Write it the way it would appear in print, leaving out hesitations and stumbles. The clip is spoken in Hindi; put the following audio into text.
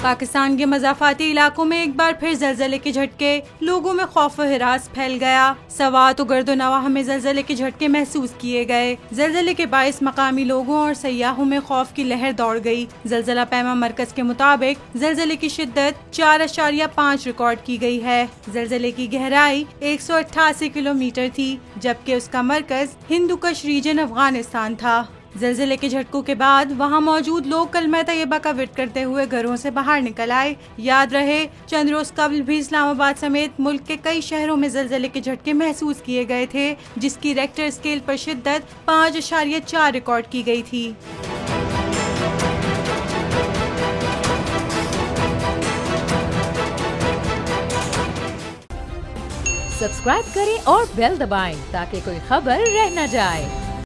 पाकिस्तान के मज़ाफ़ाती इलाकों में एक बार फिर ज़लज़ले के झटके, लोगों में खौफ व हिरास फैल गया। सवात व गर्दो नवाह में ज़लज़ले के झटके महसूस किए गए। ज़लज़ले के बाइस मकामी लोगों और सयाहों में खौफ की लहर दौड़ गई। ज़लज़ला पैमा मरकज के मुताबिक ज़लज़ले की शिद्दत 4.5 रिकॉर्ड की गई है। ज़लज़ले की गहराई 188 किलोमीटर थी, जबकि उसका मरकज हिंदुकुश रीजन अफगानिस्तान था। ज़लज़ले के झटकों के बाद वहां मौजूद लोग कलमा तैयबा का विर्द करते हुए घरों से बाहर निकल आए। याद रहे, चंद रोज कबल भी इस्लामाबाद समेत मुल्क के कई शहरों में ज़लज़ले के झटके महसूस किए गए थे, जिसकी रेक्टर स्केल पर शिद्दत 5.4 रिकॉर्ड की गई थी। सब्सक्राइब करें और बेल दबाएं ताकि कोई खबर रह न जाए।